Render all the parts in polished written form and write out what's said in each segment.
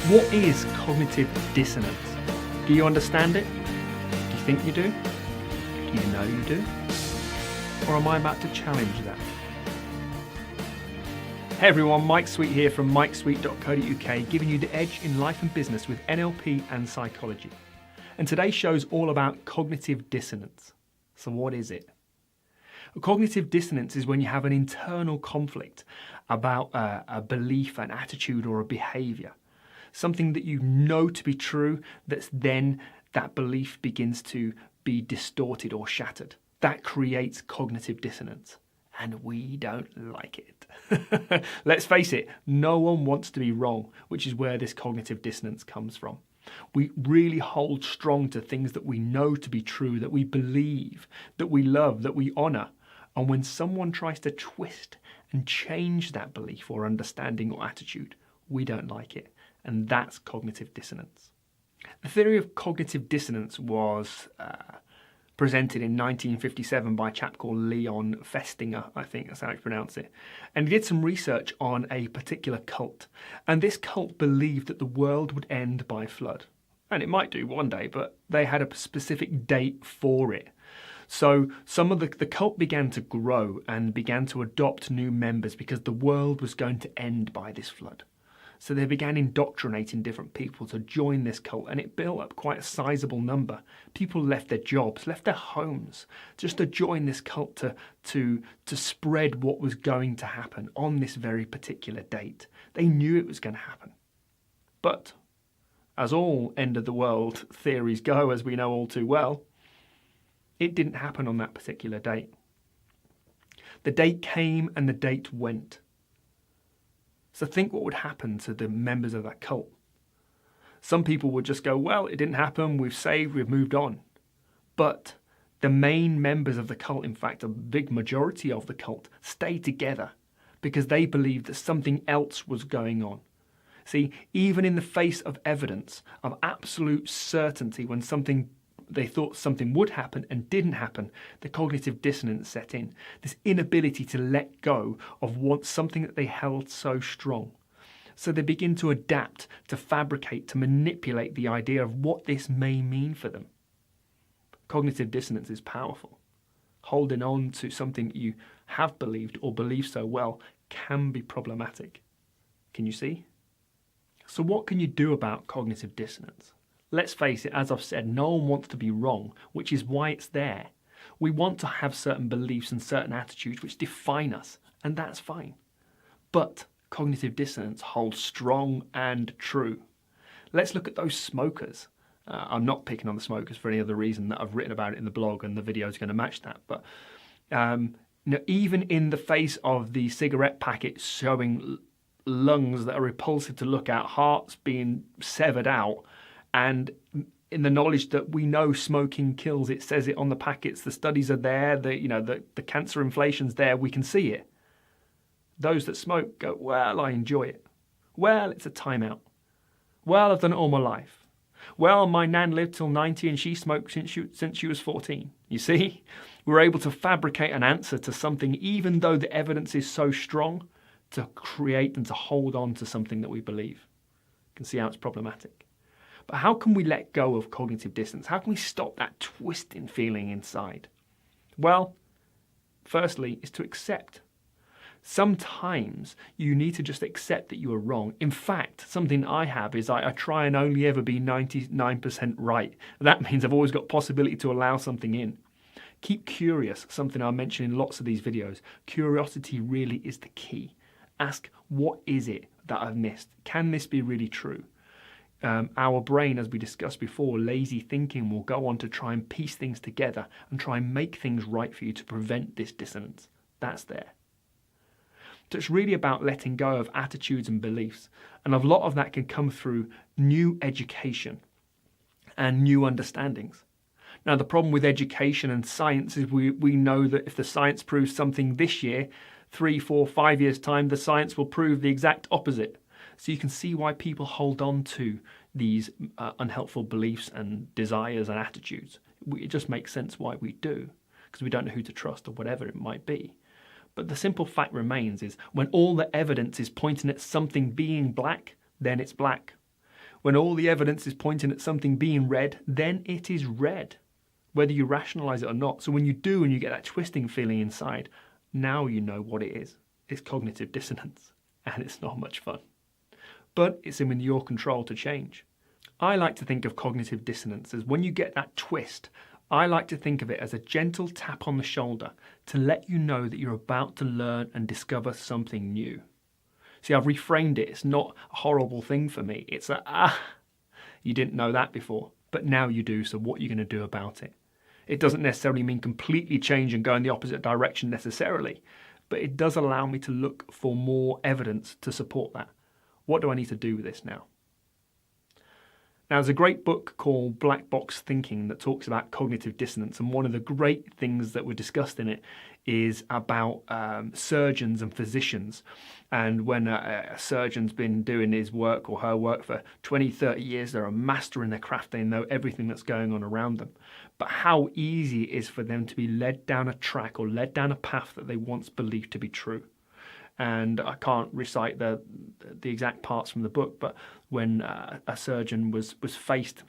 What is cognitive dissonance? Do you understand it? Do you think you do? Do you know you do? Or am I about to challenge that? Hey everyone, Mike Sweet here from mikesweet.co.uk, giving you the edge in life and business with NLP and psychology. And today's show is all about cognitive dissonance. So what is it? Cognitive dissonance is when you have an internal conflict about a belief, an attitude, or a behaviour. Something that you know to be true, that belief begins to be distorted or shattered. That creates cognitive dissonance. And we don't like it. Let's face it, no one wants to be wrong, which is where this cognitive dissonance comes from. We really hold strong to things that we know to be true, that we believe, that we love, that we honour. And when someone tries to twist and change that belief or understanding or attitude, we don't like it. And that's cognitive dissonance. The theory of cognitive dissonance was presented in 1957 by a chap called Leon Festinger, I think that's how you pronounce it. And he did some research on a particular cult. And this cult believed that the world would end by flood. And it might do one day, but they had a specific date for it. So some of the cult began to grow and began to adopt new members because the world was going to end by this flood. So they began indoctrinating different people to join this cult, and it built up quite a sizable number. People left their jobs, left their homes, just to join this cult to spread what was going to happen on this very particular date. They knew it was going to happen. But, as all end of the world theories go, as we know all too well, it didn't happen on that particular date. The date came and the date went. So think what would happen to the members of that cult. Some people would just go, well, it didn't happen, we've saved, we've moved on. But the main members of the cult, in fact, a big majority of the cult, stayed together because they believed that something else was going on. See, even in the face of evidence, of absolute certainty, when they thought something would happen and didn't happen, the cognitive dissonance set in. This inability to let go of something that they held so strong. So they begin to adapt, to fabricate, to manipulate the idea of what this may mean for them. Cognitive dissonance is powerful. Holding on to something you have believed or believe so well can be problematic. Can you see? So what can you do about cognitive dissonance? Let's face it, as I've said, no one wants to be wrong, which is why it's there. We want to have certain beliefs and certain attitudes which define us, and that's fine. But cognitive dissonance holds strong and true. Let's look at those smokers. I'm not picking on the smokers for any other reason that I've written about it in the blog, and the video is going to match that. But even in the face of the cigarette packet showing lungs that are repulsive to look at, hearts being severed out, and in the knowledge that we know smoking kills, it says it on the packets, the studies are there, the cancer inflation's there, we can see it. Those that smoke go, well, I enjoy it. Well, it's a timeout. Well, I've done it all my life. Well, my nan lived till 90 and she smoked since she was 14. You see, we're able to fabricate an answer to something even though the evidence is so strong, to create and to hold on to something that we believe. You can see how it's problematic. But how can we let go of cognitive dissonance? How can we stop that twisting feeling inside? Well, firstly, is to accept. Sometimes you need to just accept that you are wrong. In fact, something I have is I try and only ever be 99% right. That means I've always got possibility to allow something in. Keep curious, something I mention in lots of these videos. Curiosity really is the key. Ask, what is it that I've missed? Can this be really true? Our brain, as we discussed before, lazy thinking will go on to try and piece things together and try and make things right for you to prevent this dissonance. That's there. So it's really about letting go of attitudes and beliefs. And a lot of that can come through new education and new understandings. Now, the problem with education and science is we know that if the science proves something this year, 3, 4, 5 years' time, the science will prove the exact opposite. So you can see why people hold on to these unhelpful beliefs and desires and attitudes. It just makes sense why we do, because we don't know who to trust or whatever it might be. But the simple fact remains is when all the evidence is pointing at something being black, then it's black. When all the evidence is pointing at something being red, then it is red, whether you rationalize it or not. So when you do and you get that twisting feeling inside, now you know what it is. It's cognitive dissonance, and it's not much fun. But it's in your control to change. I like to think of cognitive dissonance as when you get that twist, I like to think of it as a gentle tap on the shoulder to let you know that you're about to learn and discover something new. See, I've reframed it. It's not a horrible thing for me. It's you didn't know that before, but now you do, so what are you going to do about it? It doesn't necessarily mean completely change and go in the opposite direction necessarily, but it does allow me to look for more evidence to support that. What do I need to do with this now? Now, there's a great book called Black Box Thinking that talks about cognitive dissonance, and one of the great things that were discussed in it is about surgeons and physicians. And when a surgeon's been doing his work or her work for 20, 30 years, they're a master in their craft, they know everything that's going on around them. But how easy it is for them to be led down a track or led down a path that they once believed to be true. And I can't recite the exact parts from the book, but when a surgeon was faced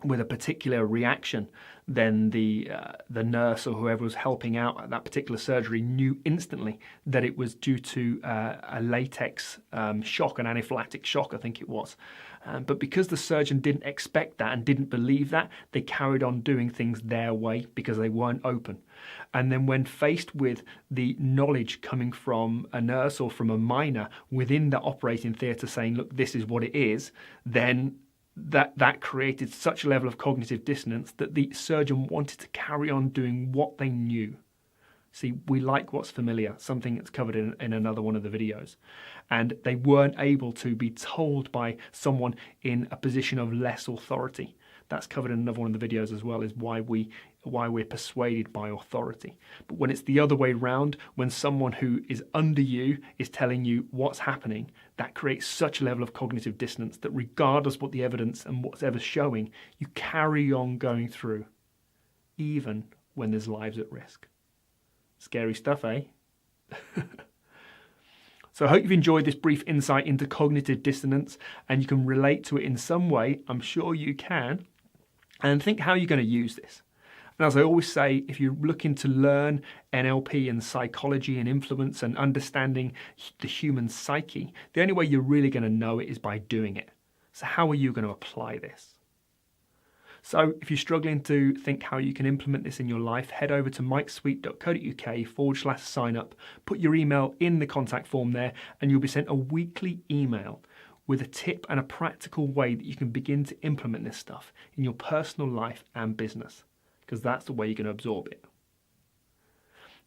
with a particular reaction, then the nurse or whoever was helping out at that particular surgery knew instantly that it was due to a latex shock, an anaphylactic shock, I think it was. But because the surgeon didn't expect that and didn't believe that, they carried on doing things their way because they weren't open. And then when faced with the knowledge coming from a nurse or from a miner within the operating theatre saying, look, this is what it is, then that created such a level of cognitive dissonance that the surgeon wanted to carry on doing what they knew. See, we like what's familiar, something that's covered in another one of the videos. And they weren't able to be told by someone in a position of less authority. That's covered in another one of the videos as well, is why we're persuaded by authority. But when it's the other way round, when someone who is under you is telling you what's happening, that creates such a level of cognitive dissonance that regardless what the evidence and whatever's showing, you carry on going through, even when there's lives at risk. Scary stuff, eh? So I hope you've enjoyed this brief insight into cognitive dissonance and you can relate to it in some way. I'm sure you can. And think how you're going to use this. And as I always say, if you're looking to learn NLP and psychology and influence and understanding the human psyche, the only way you're really going to know it is by doing it. So how are you going to apply this? So if you're struggling to think how you can implement this in your life, head over to mikesweet.co.uk/sign up, put your email in the contact form there, and you'll be sent a weekly email with a tip and a practical way that you can begin to implement this stuff in your personal life and business, because that's the way you're going to absorb it.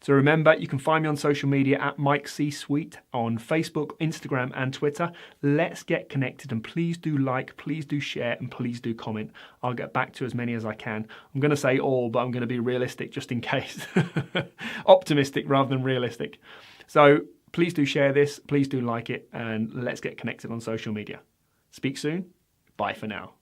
So remember, you can find me on social media at Mike C. Sweet on Facebook, Instagram, and Twitter. Let's get connected, and please do like, please do share, and please do comment. I'll get back to as many as I can. I'm going to say all, but I'm going to be realistic just in case. Optimistic rather than realistic. So please do share this, please do like it, and let's get connected on social media. Speak soon. Bye for now.